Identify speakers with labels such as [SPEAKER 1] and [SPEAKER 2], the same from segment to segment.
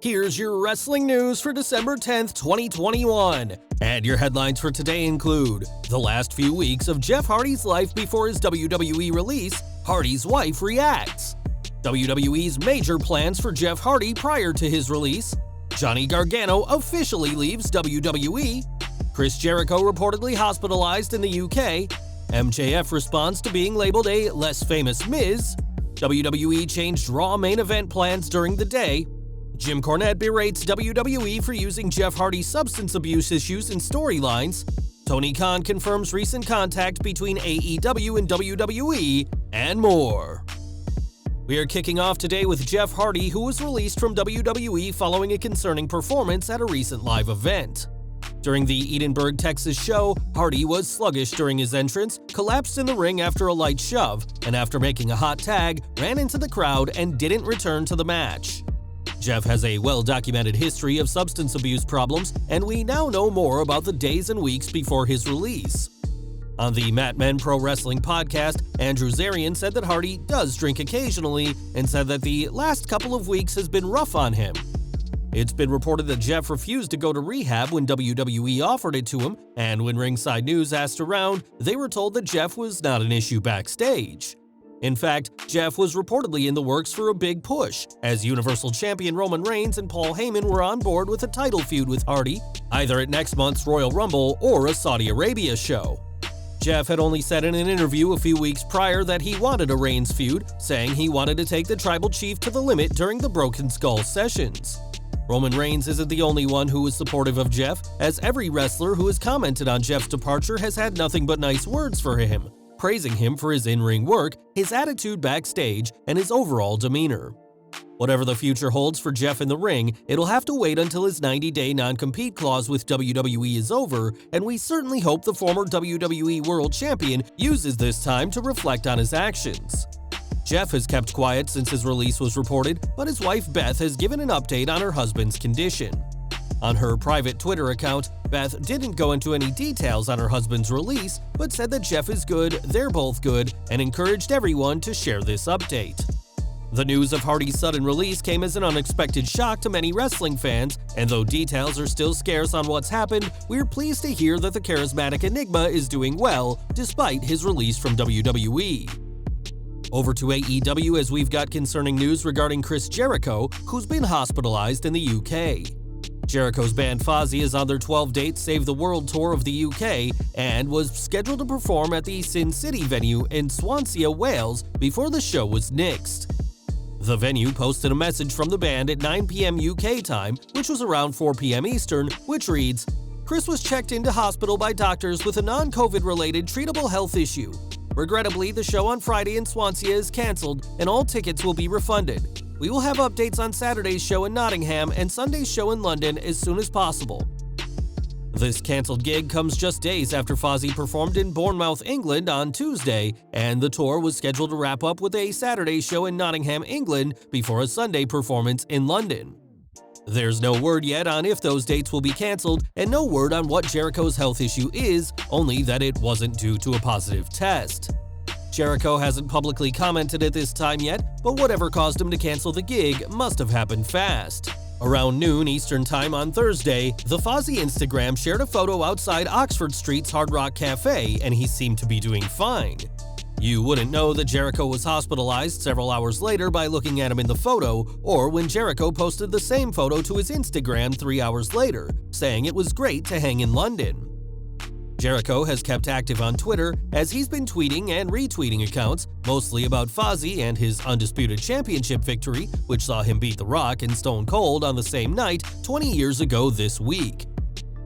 [SPEAKER 1] Here's your wrestling news for December 10th, 2021. And your headlines for today include the last few weeks of Jeff Hardy's life before his WWE release, Hardy's wife reacts, WWE's major plans for Jeff Hardy prior to his release, Johnny Gargano officially leaves WWE, Chris Jericho reportedly hospitalized in the UK, MJF responds to being labeled a less famous Miz, WWE changed Raw main event plans during the day, Jim Cornette berates WWE for using Jeff Hardy's substance abuse issues in storylines, Tony Khan confirms recent contact between AEW and WWE, and more. We are kicking off today with Jeff Hardy, who was released from WWE following a concerning performance at a recent live event. During the Edinburgh, Texas show, Hardy was sluggish during his entrance, collapsed in the ring after a light shove, and after making a hot tag, ran into the crowd and didn't return to the match. Jeff has a well-documented history of substance abuse problems, and we now know more about the days and weeks before his release. On the Mat Men Pro Wrestling podcast, Andrew Zarian said that Hardy does drink occasionally and said that the last couple of weeks has been rough on him. It's been reported that Jeff refused to go to rehab when WWE offered it to him, and when Ringside News asked around, they were told that Jeff was not an issue backstage. In fact, Jeff was reportedly in the works for a big push, as Universal Champion Roman Reigns and Paul Heyman were on board with a title feud with Hardy, either at next month's Royal Rumble or a Saudi Arabia show. Jeff had only said in an interview a few weeks prior that he wanted a Reigns feud, saying he wanted to take the Tribal Chief to the limit during the Broken Skull sessions. Roman Reigns isn't the only one who is supportive of Jeff, as every wrestler who has commented on Jeff's departure has had nothing but nice words for him, praising him for his in-ring work, his attitude backstage, and his overall demeanor. Whatever the future holds for Jeff in the ring, it'll have to wait until his 90-day non-compete clause with WWE is over, and we certainly hope the former WWE World Champion uses this time to reflect on his actions. Jeff has kept quiet since his release was reported, but his wife Beth has given an update on her husband's condition. On her private Twitter account, Beth didn't go into any details on her husband's release, but said that Jeff is good, they're both good, and encouraged everyone to share this update. The news of Hardy's sudden release came as an unexpected shock to many wrestling fans, and though details are still scarce on what's happened, we're pleased to hear that the charismatic Enigma is doing well, despite his release from WWE. Over to AEW as we've got concerning news regarding Chris Jericho, who's been hospitalized in the UK. Jericho's band Fozzy is on their 12-date Save the World tour of the UK and was scheduled to perform at the Sin City venue in Swansea, Wales, before the show was nixed. The venue posted a message from the band at 9 p.m. UK time, which was around 4 p.m. Eastern, which reads, "Chris was checked into hospital by doctors with a non-COVID-related treatable health issue. Regrettably, the show on Friday in Swansea is cancelled and all tickets will be refunded. We will have updates on Saturday's show in Nottingham and Sunday's show in London as soon as possible." This cancelled gig comes just days after Fozzy performed in Bournemouth, England on Tuesday, and the tour was scheduled to wrap up with a Saturday show in Nottingham, England, before a Sunday performance in London. There's no word yet on if those dates will be cancelled, and no word on what Jericho's health issue is, only that it wasn't due to a positive test. Jericho hasn't publicly commented at this time yet, but whatever caused him to cancel the gig must have happened fast. Around noon Eastern Time on Thursday, the Fozzy Instagram shared a photo outside Oxford Street's Hard Rock Cafe, and he seemed to be doing fine. You wouldn't know that Jericho was hospitalized several hours later by looking at him in the photo, or when Jericho posted the same photo to his Instagram 3 hours later, saying it was great to hang in London. Jericho has kept active on Twitter as he's been tweeting and retweeting accounts, mostly about Fozzy and his Undisputed Championship victory, which saw him beat The Rock and Stone Cold on the same night 20 years ago this week.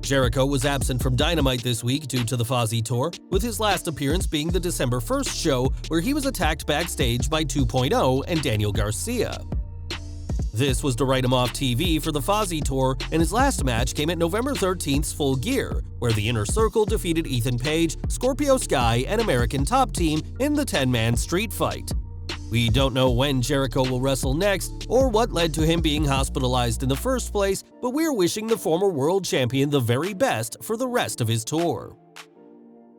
[SPEAKER 1] Jericho was absent from Dynamite this week due to the Fozzy tour, with his last appearance being the December 1st show where he was attacked backstage by 2.0 and Daniel Garcia. This was to write him off TV for the Fozzy tour, and his last match came at November 13th's Full Gear, where the Inner Circle defeated Ethan Page, Scorpio Sky, and American Top Team in the 10-man street fight. We don't know when Jericho will wrestle next or what led to him being hospitalized in the first place, but we're wishing the former world champion the very best for the rest of his tour.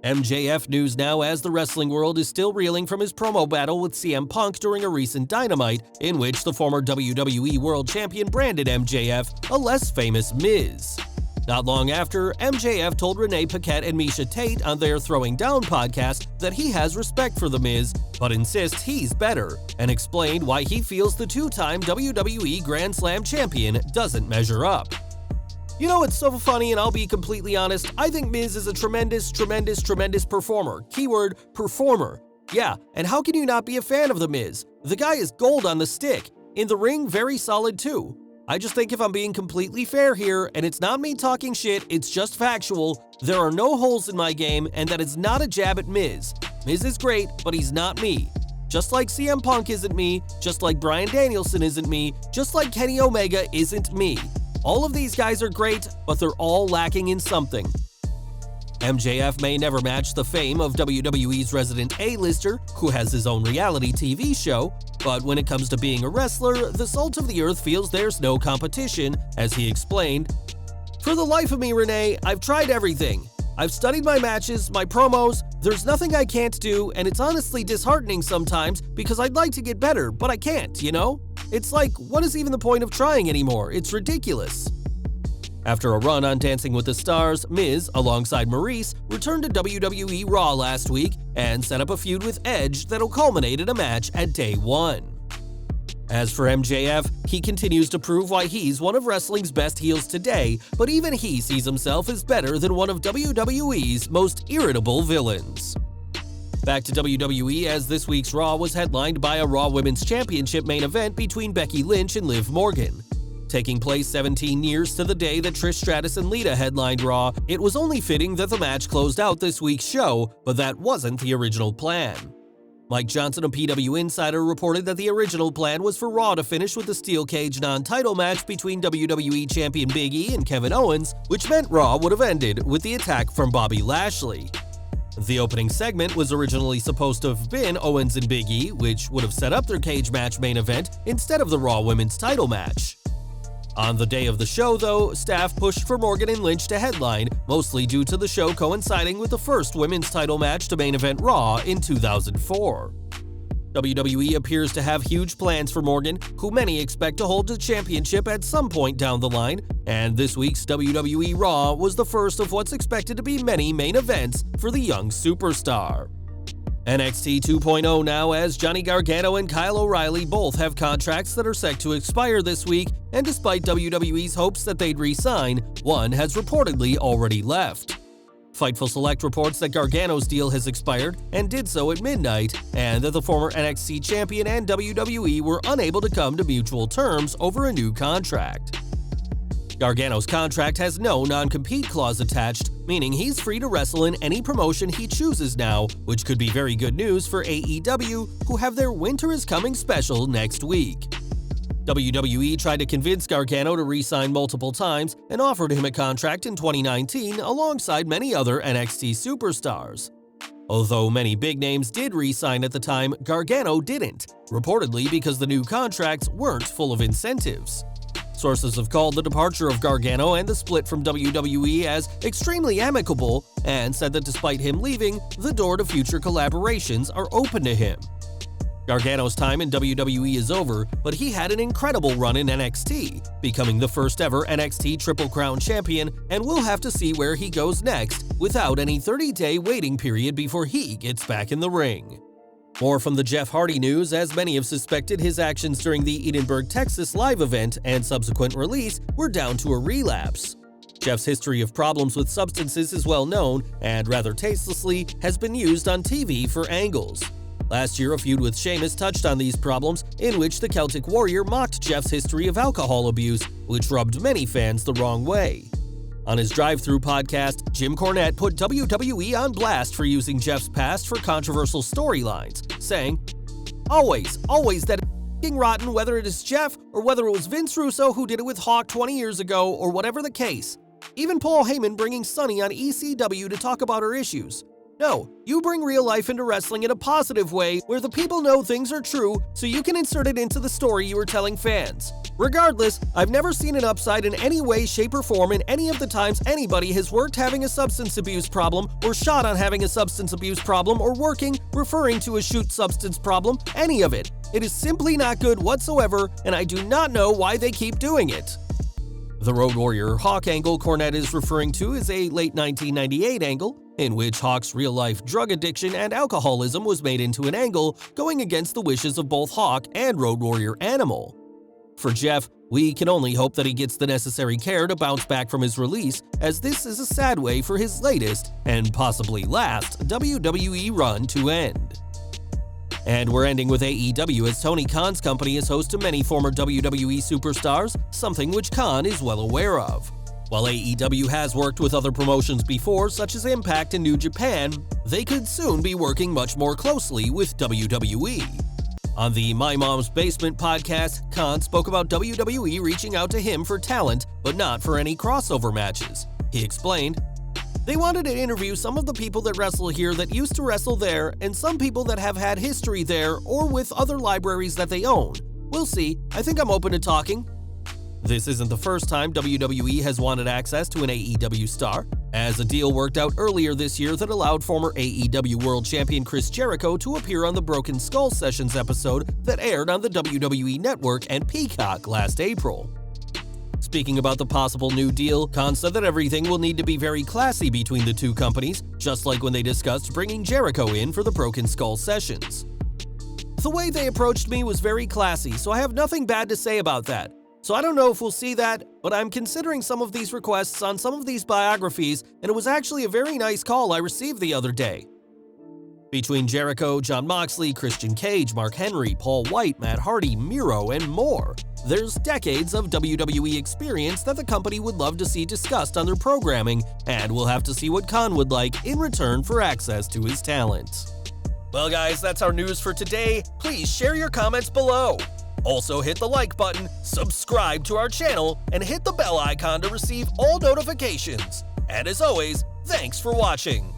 [SPEAKER 1] MJF news now, as the wrestling world is still reeling from his promo battle with CM Punk during a recent Dynamite, in which the former WWE World Champion branded MJF a less famous Miz. Not long after, MJF told Renee Paquette and Misha Tate on their Throwing Down podcast that he has respect for The Miz, but insists he's better, and explained why he feels the two-time WWE Grand Slam champion doesn't measure up. You know, it's so funny, and I'll be completely honest, I think Miz is a tremendous performer. Keyword, performer. Yeah, and how can you not be a fan of The Miz? The guy is gold on the stick. In the ring, very solid too. I just think, if I'm being completely fair here, and it's not me talking shit, it's just factual, there are no holes in my game, and that is not a jab at Miz. Miz is great, but he's not me. Just like CM Punk isn't me, just like Bryan Danielson isn't me, just like Kenny Omega isn't me. All of these guys are great, but they're all lacking in something. MJF may never match the fame of WWE's resident A-lister, who has his own reality TV show, but when it comes to being a wrestler, the salt of the earth feels there's no competition, as he explained. For the life of me, Renee, I've tried everything. I've studied my matches, my promos, there's nothing I can't do, and it's honestly disheartening sometimes because I'd like to get better, but I can't, you know? It's like, what is even the point of trying anymore? It's ridiculous. After a run on Dancing with the Stars, Miz, alongside Maurice, returned to WWE Raw last week and set up a feud with Edge that'll culminate in a match at Day 1. As for MJF, he continues to prove why he's one of wrestling's best heels today, but even he sees himself as better than one of WWE's most irritable villains. Back to WWE, as this week's Raw was headlined by a Raw Women's Championship main event between Becky Lynch and Liv Morgan. Taking place 17 years to the day that Trish Stratus and Lita headlined Raw, it was only fitting that the match closed out this week's show, but that wasn't the original plan. Mike Johnson, a PW Insider, reported that the original plan was for Raw to finish with a steel cage non-title match between WWE Champion Big E and Kevin Owens, which meant Raw would have ended with the attack from Bobby Lashley. The opening segment was originally supposed to have been Owens and Big E, which would have set up their cage match main event instead of the Raw Women's title match. On the day of the show, though, staff pushed for Morgan and Lynch to headline, mostly due to the show coinciding with the first women's title match to main event Raw in 2004. WWE appears to have huge plans for Morgan, who many expect to hold the championship at some point down the line, and this week's WWE Raw was the first of what's expected to be many main events for the young superstar. NXT 2.0 now, as Johnny Gargano and Kyle O'Reilly both have contracts that are set to expire this week, and despite WWE's hopes that they'd re-sign, one has reportedly already left. Fightful Select reports that Gargano's deal has expired and did so at midnight, and that the former NXT champion and WWE were unable to come to mutual terms over a new contract. Gargano's contract has no non-compete clause attached, meaning he's free to wrestle in any promotion he chooses now, which could be very good news for AEW, who have their Winter is Coming special next week. WWE tried to convince Gargano to re-sign multiple times and offered him a contract in 2019 alongside many other NXT superstars. Although many big names did re-sign at the time, Gargano didn't, reportedly because the new contracts weren't full of incentives. Sources have called the departure of Gargano and the split from WWE as extremely amicable, and said that despite him leaving, the door to future collaborations are open to him. Gargano's time in WWE is over, but he had an incredible run in NXT, becoming the first ever NXT Triple Crown champion, and we'll have to see where he goes next, without any 30-day waiting period before he gets back in the ring. More from the Jeff Hardy news, as many have suspected his actions during the Edinburgh, Texas live event and subsequent release were down to a relapse. Jeff's history of problems with substances is well known, and rather tastelessly has been used on TV for angles. Last year, a feud with Sheamus touched on these problems, in which the Celtic Warrior mocked Jeff's history of alcohol abuse, which rubbed many fans the wrong way. On his drive-thru podcast, Jim Cornette put WWE on blast for using Jeff's past for controversial storylines, saying, always that f***ing rotten, whether it is Jeff or whether it was Vince Russo who did it with Hawk 20 years ago or whatever the case. Even Paul Heyman bringing Sunny on ECW to talk about her issues. No, you bring real life into wrestling in a positive way where the people know things are true so you can insert it into the story you are telling fans. Regardless, I've never seen an upside in any way, shape, or form in any of the times anybody has worked having a substance abuse problem or shot on having a substance abuse problem or working, referring to a shoot substance problem, any of it. It is simply not good whatsoever, and I do not know why they keep doing it. The Road Warrior Hawk angle Cornette is referring to is a late 1998 angle, in which Hawk's real-life drug addiction and alcoholism was made into an angle going against the wishes of both Hawk and Road Warrior Animal. For Jeff, we can only hope that he gets the necessary care to bounce back from his release, as this is a sad way for his latest, and possibly last, WWE run to end. And we're ending with AEW, as Tony Khan's company is host to many former WWE superstars, something which Khan is well aware of. While AEW has worked with other promotions before, such as Impact and New Japan, they could soon be working much more closely with WWE. On the My Mom's Basement podcast, Khan spoke about WWE reaching out to him for talent, but not for any crossover matches. He explained, "They wanted to interview some of the people that wrestle here that used to wrestle there, and some people that have had history there or with other libraries that they own. We'll see. I think I'm open to talking." This isn't the first time WWE has wanted access to an AEW star, as a deal worked out earlier this year that allowed former AEW World Champion Chris Jericho to appear on the Broken Skull Sessions episode that aired on the WWE Network and Peacock last April. Speaking about the possible new deal, Khan said that everything will need to be very classy between the two companies, just like when they discussed bringing Jericho in for the Broken Skull Sessions. "The way they approached me was very classy, so I have nothing bad to say about that. So I don't know if we'll see that, but I'm considering some of these requests on some of these biographies, and it was actually a very nice call I received the other day." Between Jericho, Jon Moxley, Christian Cage, Mark Henry, Paul White, Matt Hardy, Miro, and more, there's decades of WWE experience that the company would love to see discussed on their programming, and we'll have to see what Khan would like in return for access to his talent. Well guys, that's our news for today. Please share your comments below. Also hit the like button, subscribe to our channel, and hit the bell icon to receive all notifications. And as always, thanks for watching.